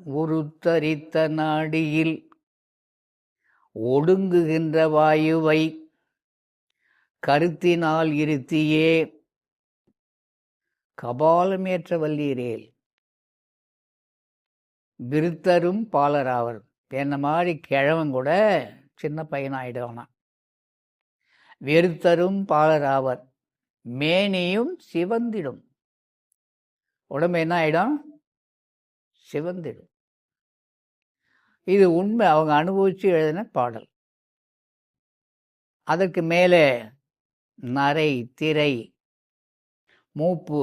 உருத்தரித்த நாடியில் ஒடுங்குகின்ற வாயுவை கருத்தினால் இருத்தியே கபாலமேற்ற வல்லீரேல் விருத்தரும் பாலராவர். என்ன மாதிரி கிழவன் கூட சின்ன பையனாயிடுவானா. விருத்தரும் பாலராவர், மேனியும் சிவந்திடும். உடம்பு என்ன ஆயிடும்? சிவந்திடும். இது உண்மை, அவங்க அனுபவித்து எழுதின பாடல். அதற்கு மேலே நரை, திரை, மூப்பு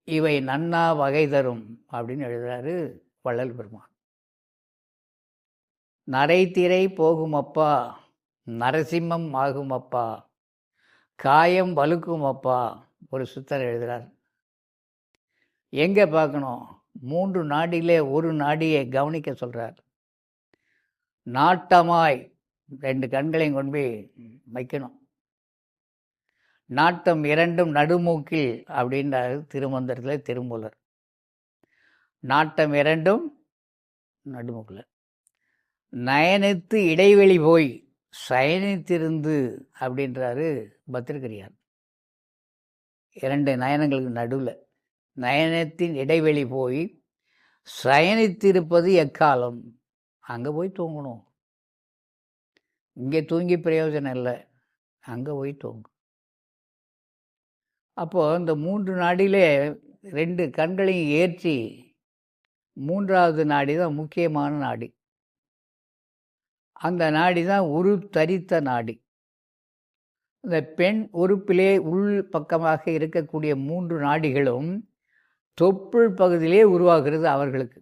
இவை நன்னா வகை தரும் அப்படின்னு எழுதுறாரு வள்ளல் பெருமான். நரை திரை போகும் அப்பா, நரசிம்மம் ஆகும் அப்பா, காயம் வலுக்கும் அப்பா ஒரு சுத்தர் எழுதுறார். எங்கே பார்க்கணும்? 3 நாடியிலே ஒரு நாடியை கவனிக்க சொல்கிறார். நாட்டமாய் 2 கண்களையும் கொண்டு போய் வைக்கணும். நாட்டம் 2 நடுமூக்கில் அப்படின்றார் திருமந்திரத்தில் திருமூலர். நாட்டம் 2 நடுமூக்கில். நயனித்து இடைவெளி போய் சயனித்திருந்து அப்படின்றாரு பத்திரகிரியார். 2 நயனங்களுக்கு நடுவில் நயனத்தின் இடைவெளி போய் சயனித்திருப்பது எக்காலம். அங்கே போய் தூங்கணும். இங்கே தூங்கி பிரயோஜனம் இல்லை, அங்கே போய் தூங்கும். அப்போது இந்த 3 நாடியிலே 2 கண்களையும் ஏற்றி 3வது நாடி தான் முக்கியமான நாடி. அந்த நாடி தான் உருத்தரித்த நாடி. இந்த பெண் உறுப்பிலே உள் பக்கமாக இருக்கக்கூடிய 3 நாடிகளும் தொப்புள் பகுதியிலே உருவாகிறது அவர்களுக்கு.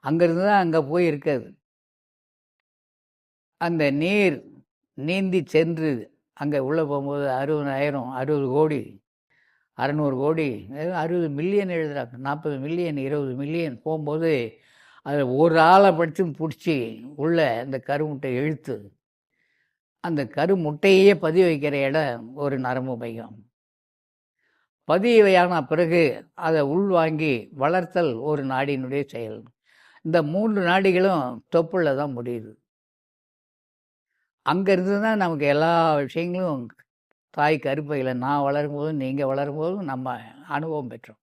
அங்கேருந்து தான் அங்கே போய் இருக்காது. அந்த நீர் நீந்தி சென்று அங்கே உள்ளே போகும்போது 60 கோடி 600 கோடி 60 மில்லியன் எழுதுகிறாங்க. 40 மில்லியன் 20 மில்லியன் போகும்போது அதில் ஒரு ஆளை படுத்து பிடிச்சி உள்ள அந்த கருமுட்டை இழுத்து அந்த கருமுட்டையே பதிய வைக்கிற இடம் ஒரு நரம்பு மையம். பதிவையான பிறகு அதை உள்வாங்கி வளர்த்தல் ஒரு நாடியினுடைய செயல். இந்த 3 நாடிகளும் தொப்புள்ள தான் முடியுது. அங்கேருந்து தான் நமக்கு எல்லா விஷயங்களும் தாய் கருப்பையில் நான் வளரும்போதும் நீங்கள் வளரும்போதும் நம்ம அனுபவம் பெற்றோம்.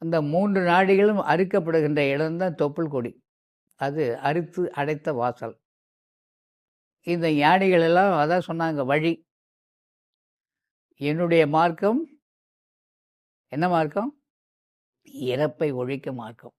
அந்த 3 நாடிகளும் அறுக்கப்படுகின்ற இடம்தான் தொப்புள் கொடி. அது அறுத்து அடைத்த வாசல். இந்த ஞானிகள் எல்லாம் அதான் சொன்னாங்க, வழி. என்னுடைய மார்க்கம் என்ன மார்க்கம்? இறப்பை ஒழிக்க மார்க்கம்.